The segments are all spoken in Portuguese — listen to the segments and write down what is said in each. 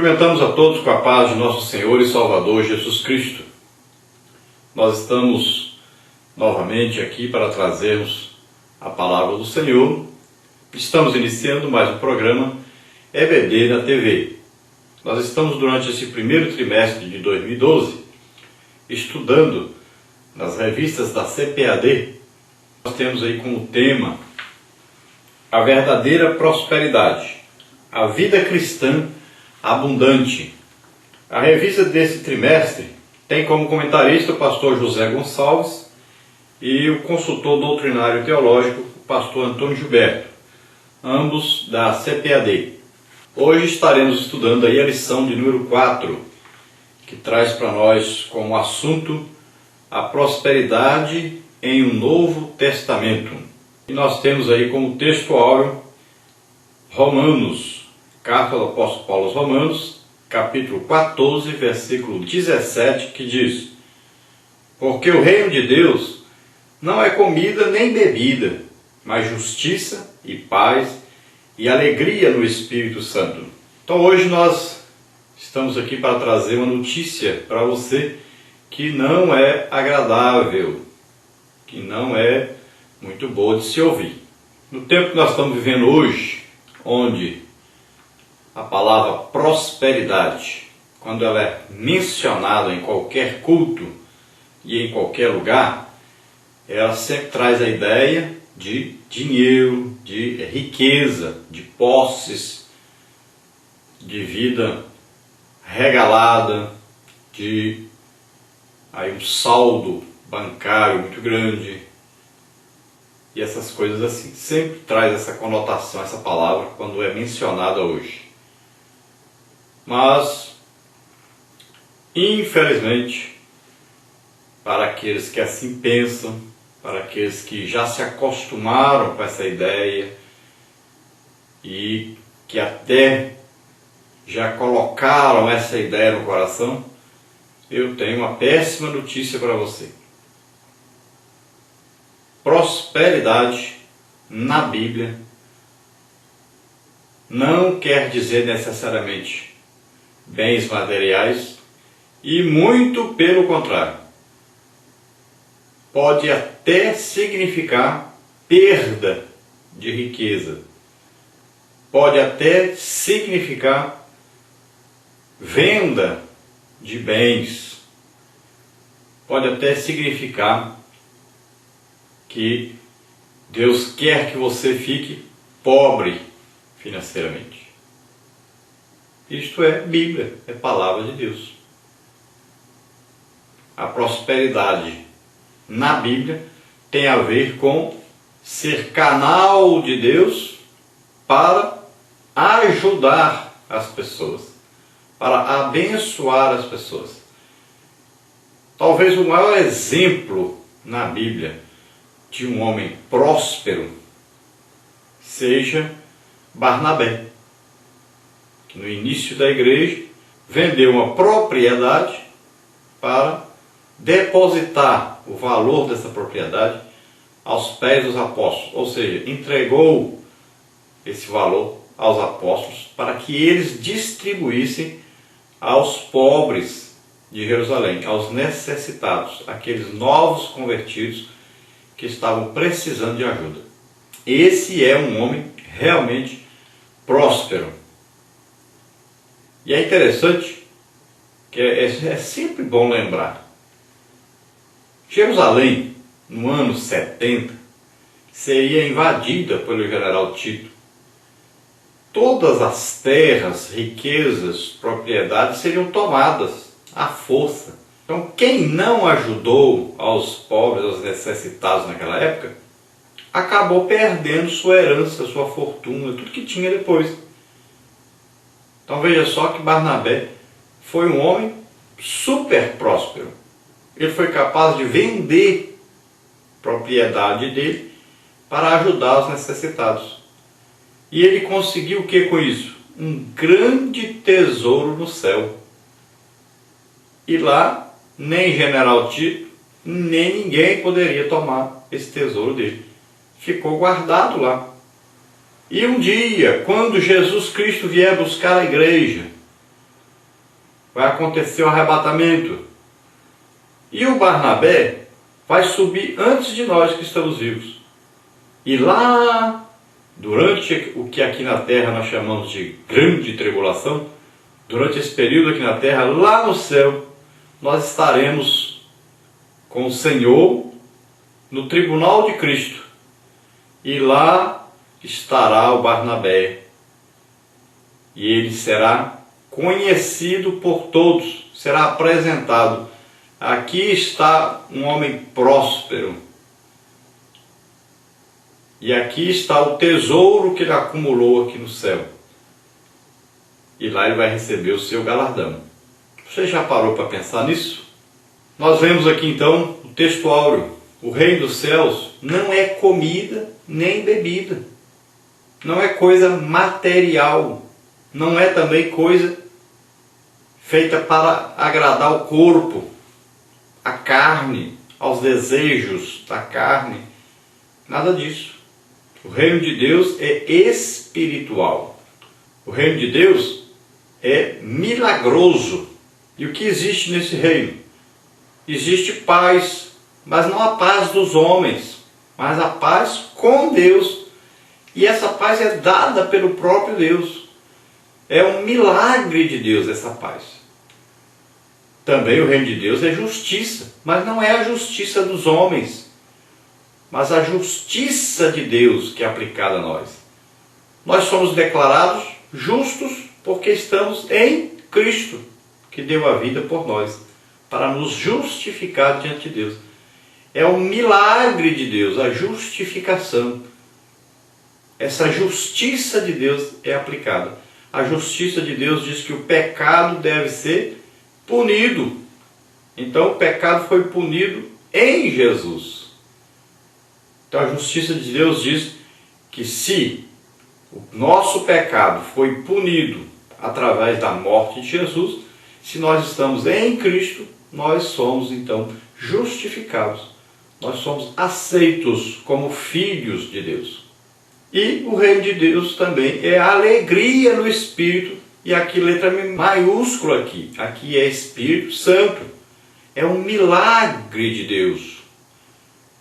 Cumprimentamos a todos com a paz de nosso Senhor e Salvador Jesus Cristo. Nós estamos novamente aqui para trazermos a palavra do Senhor. Estamos iniciando mais um programa EBD na TV. Nós estamos durante esse primeiro trimestre de 2012 estudando nas revistas da CPAD. Nós temos aí como tema a verdadeira prosperidade, a vida cristã abundante. A revista desse trimestre tem como comentarista o pastor José Gonçalves e o consultor doutrinário teológico, o pastor Antônio Gilberto, ambos da CPAD. Hoje estaremos estudando aí a lição de número 4, que traz para nós como assunto a prosperidade em um Novo Testamento. E nós temos aí como texto áureo Romanos, Carta do Apóstolo Paulo aos Romanos, capítulo 14, versículo 17, que diz: porque o reino de Deus não é comida nem bebida, mas justiça e paz e alegria no Espírito Santo. Então hoje nós estamos aqui para trazer uma notícia para você que não é agradável, que não é muito boa de se ouvir. No tempo que nós estamos vivendo hoje, onde a palavra prosperidade, quando ela é mencionada em qualquer culto e em qualquer lugar, ela sempre traz a ideia de dinheiro, de riqueza, de posses, de vida regalada, de aí um saldo bancário muito grande. E essas coisas assim, sempre traz essa conotação, essa palavra, quando é mencionada hoje. Mas, infelizmente, para aqueles que assim pensam, para aqueles que já se acostumaram com essa ideia e que até já colocaram essa ideia no coração, eu tenho uma péssima notícia para você. Prosperidade na Bíblia não quer dizer necessariamente bens materiais e muito pelo contrário. Pode até significar perda de riqueza. Pode até significar venda de bens. Pode até significar que Deus quer que você fique pobre financeiramente. Isto é Bíblia, é palavra de Deus. A prosperidade na Bíblia tem a ver com ser canal de Deus para ajudar as pessoas, para abençoar as pessoas. Talvez o maior exemplo na Bíblia de um homem próspero seja Barnabé, que no início da igreja vendeu uma propriedade para depositar o valor dessa propriedade aos pés dos apóstolos, ou seja, entregou esse valor aos apóstolos para que eles distribuíssem aos pobres de Jerusalém, aos necessitados, aqueles novos convertidos que estavam precisando de ajuda. Esse é um homem realmente próspero. E é interessante que é sempre bom lembrar. Jerusalém, no ano 70, seria invadida pelo general Tito. Todas as terras, riquezas, propriedades seriam tomadas à força. Então, quem não ajudou aos pobres, aos necessitados naquela época, acabou perdendo sua herança, sua fortuna, tudo que tinha depois. Então veja só que Barnabé foi um homem super próspero. Ele foi capaz de vender propriedade dele para ajudar os necessitados. E ele conseguiu o que com isso? Um grande tesouro no céu. E lá, nem general Tito, nem ninguém poderia tomar esse tesouro dele. Ficou guardado lá. E um dia, quando Jesus Cristo vier buscar a igreja, vai acontecer o arrebatamento. E o Barnabé vai subir antes de nós que estamos vivos. E lá, durante o que aqui na terra nós chamamos de grande tribulação, durante esse período aqui na terra, lá no céu, nós estaremos com o Senhor no tribunal de Cristo. E lá estará o Barnabé. E ele será conhecido por todos, será apresentado. Aqui está um homem próspero. E aqui está o tesouro que ele acumulou aqui no céu. E lá ele vai receber o seu galardão. Você já parou para pensar nisso? Nós vemos aqui então o texto áureo. O reino dos céus não é comida nem bebida. Não é coisa material. Não é também coisa feita para agradar o corpo, a carne, aos desejos da carne. Nada disso. O reino de Deus é espiritual. O reino de Deus é milagroso. E o que existe nesse reino? Existe paz, mas não a paz dos homens, mas a paz com Deus. E essa paz é dada pelo próprio Deus. É um milagre de Deus essa paz. Também o reino de Deus é justiça, mas não é a justiça dos homens, mas a justiça de Deus que é aplicada a nós. Nós somos declarados justos porque estamos em Cristo, que deu a vida por nós, para nos justificar diante de Deus. É um milagre de Deus, a justificação. Essa justiça de Deus é aplicada. A justiça de Deus diz que o pecado deve ser punido. Então o pecado foi punido em Jesus. Então a justiça de Deus diz que se o nosso pecado foi punido através da morte de Jesus, se nós estamos em Cristo, nós somos então justificados. Nós somos aceitos como filhos de Deus. E o reino de Deus também é alegria no Espírito. E aqui letra maiúscula aqui. Aqui é Espírito Santo. É um milagre de Deus.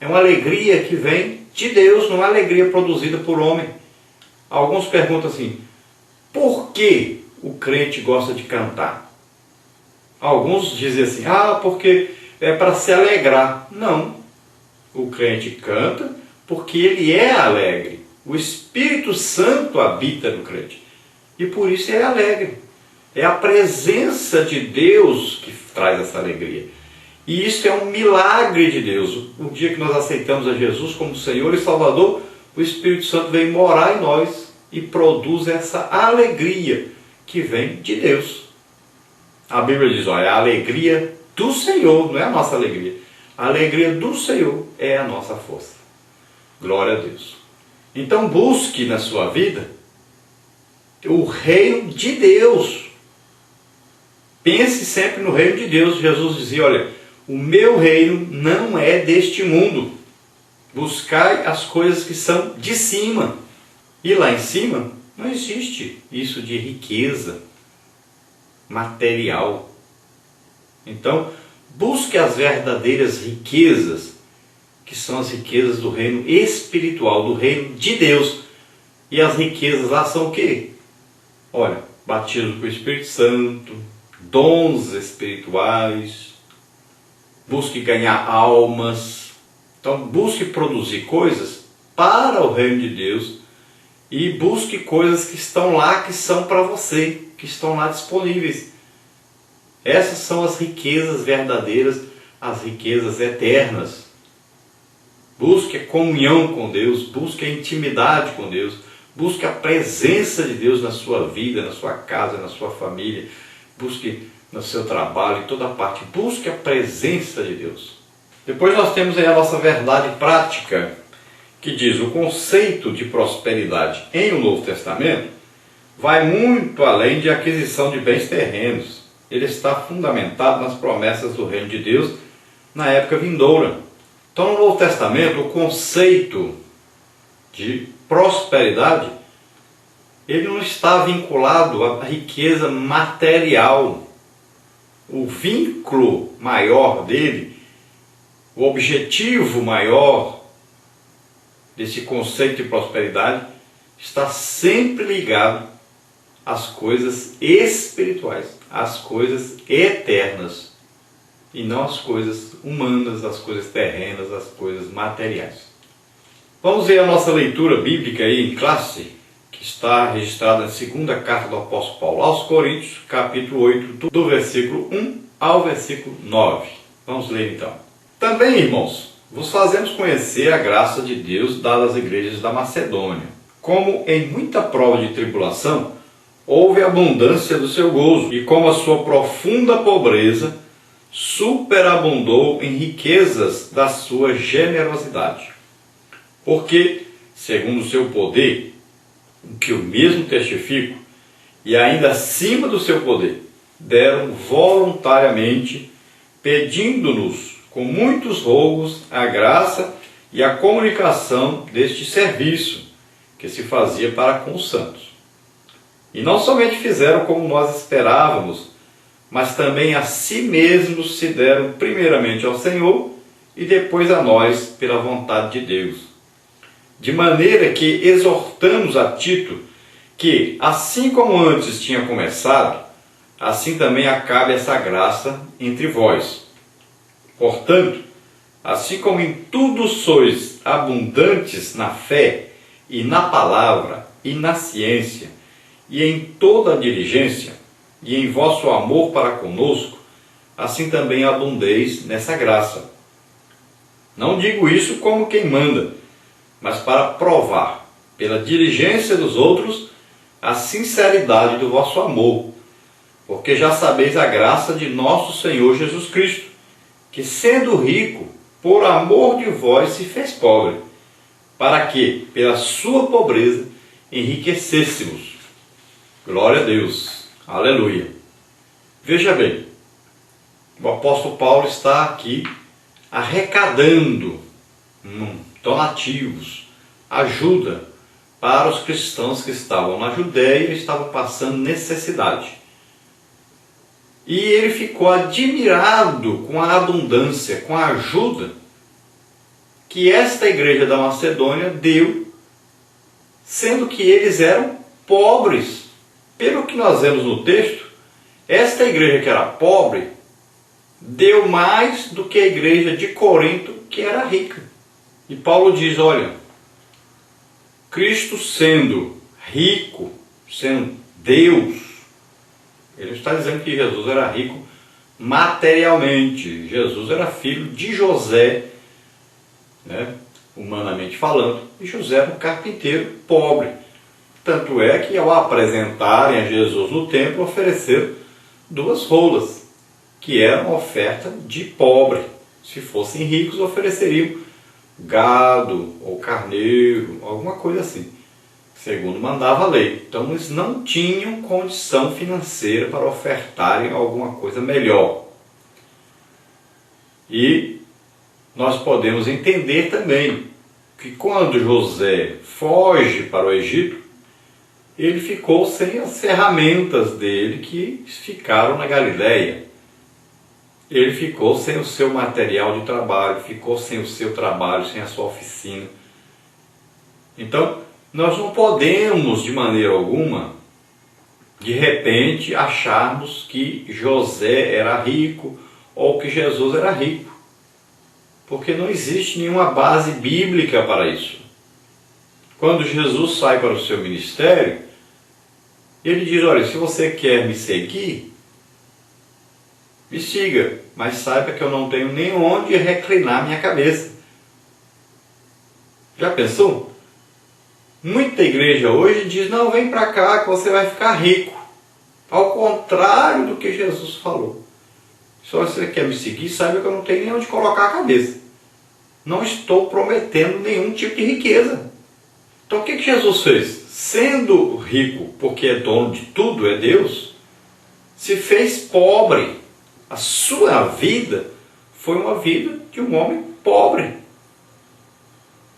É uma alegria que vem de Deus, não é uma alegria produzida por homem. Alguns perguntam assim, por que o crente gosta de cantar? Alguns dizem assim, porque é para se alegrar. Não. O crente canta porque ele é alegre. O Espírito Santo habita no crente. E por isso ele é alegre. É a presença de Deus que traz essa alegria. E isso é um milagre de Deus. O dia que nós aceitamos a Jesus como Senhor e Salvador, o Espírito Santo vem morar em nós e produz essa alegria que vem de Deus. A Bíblia diz, olha, a alegria do Senhor, não é a nossa alegria. A alegria do Senhor é a nossa força. Glória a Deus. Então busque na sua vida o reino de Deus. Pense sempre no reino de Deus. Jesus dizia, olha, o meu reino não é deste mundo. Buscai as coisas que são de cima. E lá em cima não existe isso de riqueza material. Então, busque as verdadeiras riquezas, que são as riquezas do reino espiritual, do reino de Deus. E as riquezas lá são o quê? Olha, batismo com o Espírito Santo, dons espirituais, busque ganhar almas. Então, busque produzir coisas para o reino de Deus e busque coisas que estão lá, que são para você, que estão lá disponíveis. Essas são as riquezas verdadeiras, as riquezas eternas. Busque a comunhão com Deus, busque a intimidade com Deus, busque a presença de Deus na sua vida, na sua casa, na sua família, busque no seu trabalho, em toda parte, busque a presença de Deus. Depois nós temos aí a nossa verdade prática, que diz o conceito de prosperidade em o Novo Testamento vai muito além de aquisição de bens terrenos. Ele está fundamentado nas promessas do reino de Deus na época vindoura. Então, no Novo Testamento, o conceito de prosperidade, ele não está vinculado à riqueza material. o vínculo maior dele, o objetivo maior desse conceito de prosperidade está sempre ligado às coisas espirituais, às coisas eternas, e não às coisas humanas, às coisas terrenas, às coisas materiais. Vamos ver a nossa leitura bíblica aí em classe, que está registrada na segunda carta do apóstolo Paulo aos Coríntios, capítulo 8, do versículo 1 ao versículo 9. Vamos ler então. Também, irmãos, vos fazemos conhecer a graça de Deus dada às igrejas da Macedônia. Como em muita prova de tribulação, houve abundância do seu gozo, e como a sua profunda pobreza superabundou em riquezas da sua generosidade. Porque, segundo o seu poder, o que eu mesmo testifico, e ainda acima do seu poder, deram voluntariamente, pedindo-nos com muitos rogos a graça e a comunicação deste serviço que se fazia para com os santos. E não somente fizeram como nós esperávamos, mas também a si mesmos se deram primeiramente ao Senhor e depois a nós pela vontade de Deus. De maneira que exortamos a Tito que, assim como antes tinha começado, assim também acabe essa graça entre vós. Portanto, assim como em tudo sois abundantes na fé e na palavra e na ciência e em toda a diligência e em vosso amor para conosco, assim também abundeis nessa graça. Não digo isso como quem manda, mas para provar, pela diligência dos outros, a sinceridade do vosso amor, porque já sabeis a graça de nosso Senhor Jesus Cristo, que sendo rico, por amor de vós se fez pobre, para que, pela sua pobreza, enriquecêssemos. Glória a Deus. Aleluia. Veja bem, o apóstolo Paulo está aqui arrecadando donativos, ajuda para os cristãos que estavam na Judéia e estavam passando necessidade. E ele ficou admirado com a abundância, com a ajuda que esta igreja da Macedônia deu, sendo que eles eram pobres. Pelo que nós vemos no texto, esta igreja que era pobre deu mais do que a igreja de Corinto, que era rica. E Paulo diz, olha, Cristo sendo rico, sendo Deus, ele está dizendo que Jesus era rico materialmente. Jesus era filho de José, né, humanamente falando, e José era um carpinteiro pobre. Tanto é que ao apresentarem a Jesus no templo, ofereceram 2 rolas, que eram oferta de pobre. Se fossem ricos, ofereceriam gado ou carneiro, alguma coisa assim, segundo mandava a lei. Então eles não tinham condição financeira para ofertarem alguma coisa melhor. E nós podemos entender também que quando José foge para o Egito, ele ficou sem as ferramentas dele que ficaram na Galileia. Ele ficou sem o seu material de trabalho, ficou sem o seu trabalho, sem a sua oficina. Então, nós não podemos, de maneira alguma, de repente, acharmos que José era rico ou que Jesus era rico. Porque não existe nenhuma base bíblica para isso. Quando Jesus sai para o seu ministério, ele diz, olha, se você quer me seguir, me siga, mas saiba que eu não tenho nem onde reclinar minha cabeça. Já pensou? Muita igreja hoje diz, não, vem para cá que você vai ficar rico. Ao contrário do que Jesus falou. Se você quer me seguir, saiba que eu não tenho nem onde colocar a cabeça. Não estou prometendo nenhum tipo de riqueza. Então o que Jesus fez? Sendo rico, porque é dono de tudo, é Deus, se fez pobre. A sua vida foi uma vida de um homem pobre.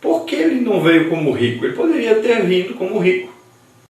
Por que ele não veio como rico? Ele poderia ter vindo como rico.